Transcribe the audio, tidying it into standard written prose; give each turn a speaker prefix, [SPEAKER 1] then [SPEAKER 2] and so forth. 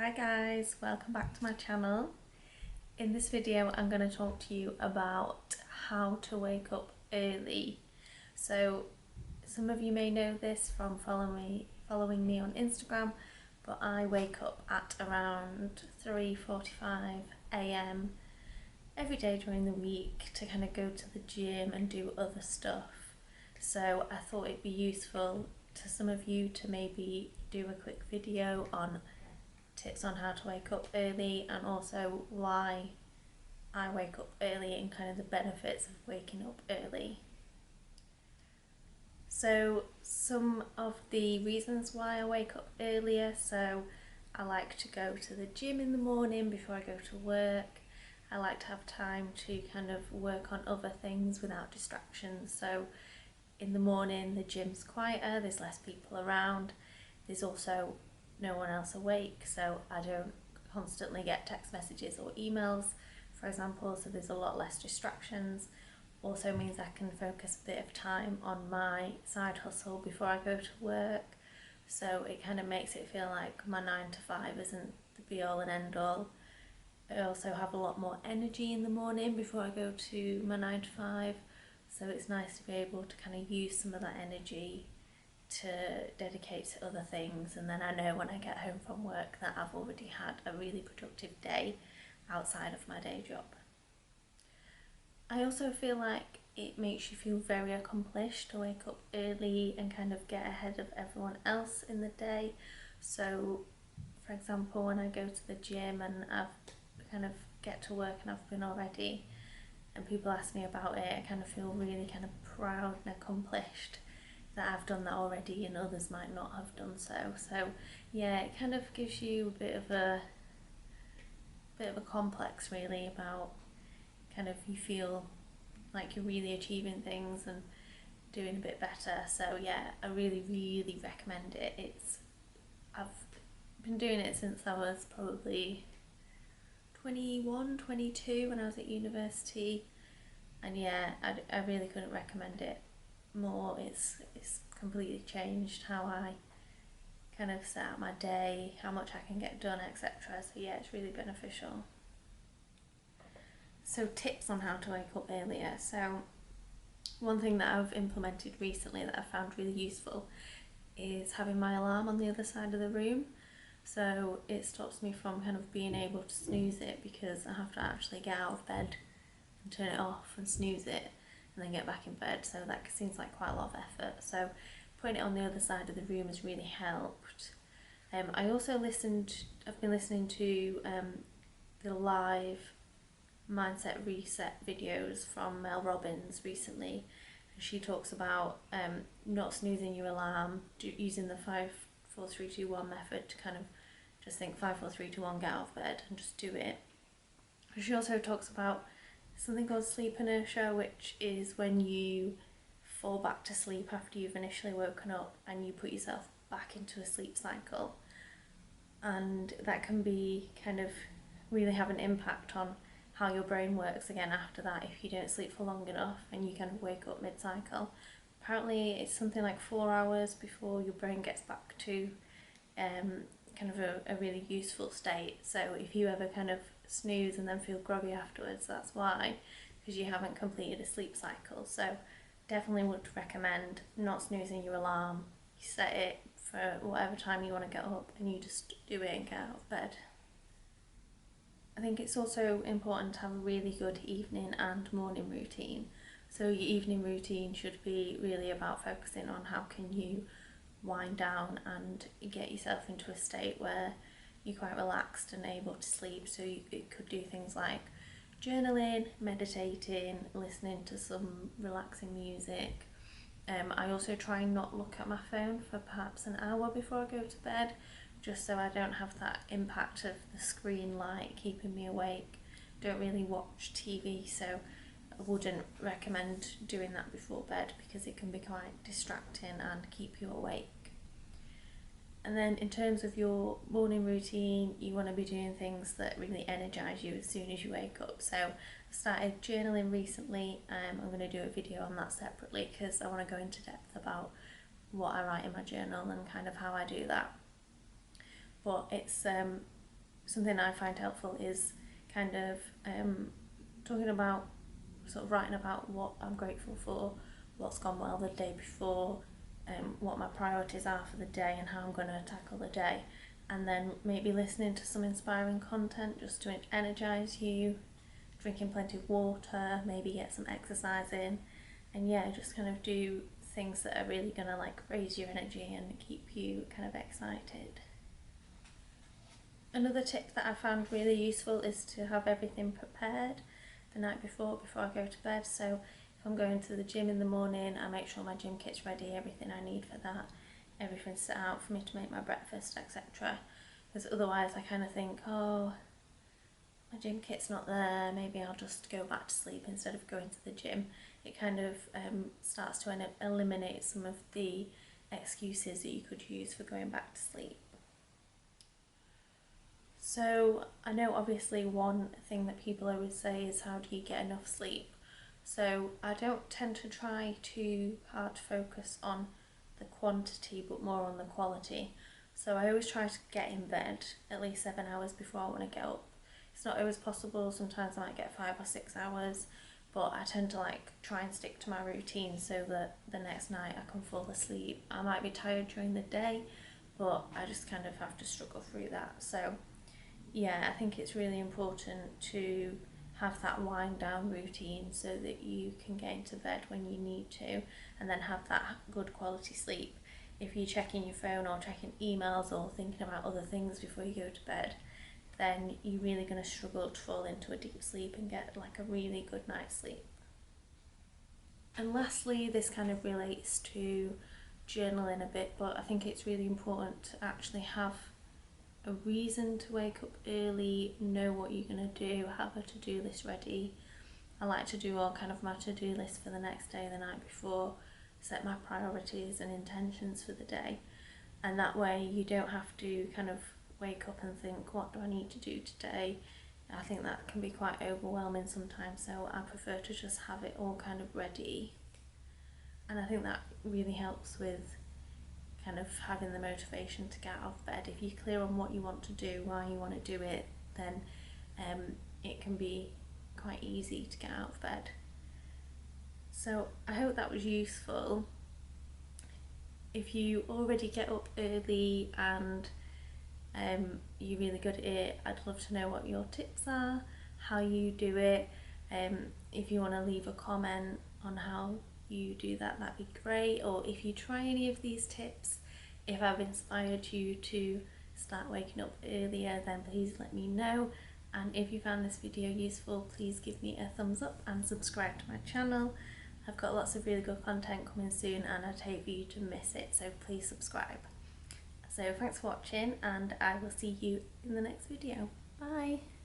[SPEAKER 1] Hi guys, welcome back to my channel. In this video I'm going to talk to you about how to wake up early. So some of you may know this from following me on Instagram, but I wake up at around 3:45 a.m. every day during the week to kind of go to the gym and do other stuff. So I thought it'd be useful to some of you to maybe do a quick video on tips on how to wake up early and also why I wake up early and kind of the benefits of waking up early. So some of the reasons why I wake up earlier: so I like to go to the gym in the morning before I go to work. I like to have time to kind of work on other things without distractions. So in the morning the gym's quieter, there's less people around, there's also no one else awake, so I don't constantly get text messages or emails, for example, so there's a lot less distractions. Also means I can focus a bit of time on my side hustle before I go to work, so it kind of makes it feel like my 9 to 5 isn't the be all and end all. I also have a lot more energy in the morning before I go to my 9 to 5, so it's nice to be able to kind of use some of that energy to dedicate to other things, and then I know when I get home from work that I've already had a really productive day outside of my day job. I also feel like it makes you feel very accomplished to wake up early and kind of get ahead of everyone else in the day. So for example, when I go to the gym and I've kind of get to work and I've been already and people ask me about it, I kind of feel really kind of proud and accomplished that I've done that already and others might not have done so. So yeah, it kind of gives you a bit of a complex really about kind of you feel like you're really achieving things and doing a bit better. So yeah, I really recommend it. I've been doing it since I was probably 21, 22 when I was at university, and yeah, I really couldn't recommend it more. It's completely changed how I kind of set out my day, how much I can get done, etc. So yeah, it's really beneficial. So tips on how to wake up earlier. So one thing that I've implemented recently that I found really useful is having my alarm on the other side of the room. So it stops me from kind of being able to snooze it, because I have to actually get out of bed and turn it off and snooze it and then get back in bed, so that seems like quite a lot of effort. So putting it on the other side of the room has really helped. I also I've been listening to the live mindset reset videos from Mel Robbins recently, and she talks about not snoozing your alarm, using the 5, 4, 3, 2, 1 method to kind of just think 5, 4, 3, 2, 1, get out of bed and just do it. She also talks about something called sleep inertia, which is when you fall back to sleep after you've initially woken up and you put yourself back into a sleep cycle, and that can be kind of really have an impact on how your brain works again after that if you don't sleep for long enough and you kind of wake up mid-cycle. Apparently it's something like 4 hours before your brain gets back to kind of a really useful state. So if you ever kind of snooze and then feel groggy afterwards, that's why, because you haven't completed a sleep cycle. So definitely would recommend not snoozing your alarm. You set it for whatever time you want to get up and you just do it and get out of bed. I think it's also important to have a really good evening and morning routine. So your evening routine should be really about focusing on how can you wind down and get yourself into a state where you're quite relaxed and able to sleep. So you could do things like journaling, meditating, listening to some relaxing music. I also try and not look at my phone for perhaps an hour before I go to bed, just so I don't have that impact of the screen light keeping me awake. Don't really watch TV, so I wouldn't recommend doing that before bed because it can be quite distracting and keep you awake. And then in terms of your morning routine, you want to be doing things that really energise you as soon as you wake up. So I started journaling recently. I'm going to do a video on that separately because I want to go into depth about what I write in my journal and kind of how I do that. But it's something I find helpful is kind of talking about, sort of writing about what I'm grateful for, what's gone well the day before, what my priorities are for the day and how I'm going to tackle the day, and then maybe listening to some inspiring content just to energise you, drinking plenty of water, maybe get some exercise in, and yeah, just kind of do things that are really going to like raise your energy and keep you kind of excited. Another tip that I found really useful is to have everything prepared the night before I go to bed. So if I'm going to the gym in the morning, I make sure my gym kit's ready, everything I need for that, everything's set out for me to make my breakfast, etc. Because otherwise I kind of think, oh, my gym kit's not there, maybe I'll just go back to sleep instead of going to the gym. It kind of starts to eliminate some of the excuses that you could use for going back to sleep. So I know obviously one thing that people always say is, how do you get enough sleep? So I don't tend to try too hard to focus on the quantity but more on the quality. So I always try to get in bed at least 7 hours before I want to get up. It's not always possible, sometimes I might get 5 or 6 hours, but I tend to like try and stick to my routine so that the next night I can fall asleep. I might be tired during the day, but I just kind of have to struggle through that. So yeah, I think it's really important to have that wind down routine so that you can get into bed when you need to, and then have that good quality sleep. If you're checking your phone or checking emails or thinking about other things before you go to bed, then you're really going to struggle to fall into a deep sleep and get like a really good night's sleep. And lastly, this kind of relates to journaling a bit, but I think it's really important to actually have a reason to wake up early, know what you're going to do, have a to-do list ready. I like to do all kind of my to-do list for the next day, the night before, set my priorities and intentions for the day, and that way you don't have to kind of wake up and think, what do I need to do today? I think that can be quite overwhelming sometimes, so I prefer to just have it all kind of ready, and I think that really helps with kind of having the motivation to get out of bed. If you're clear on what you want to do, why you want to do it, then it can be quite easy to get out of bed. So I hope that was useful. If you already get up early and you're really good at it, I'd love to know what your tips are, how you do it. If you want to leave a comment on how you do that, that'd be great. Or if you try any of these tips, if I've inspired you to start waking up earlier, then please let me know. And if you found this video useful, please give me a thumbs up and subscribe to my channel. I've got lots of really good content coming soon and I'd hate for you to miss it, so please subscribe. So thanks for watching and I will see you in the next video. Bye!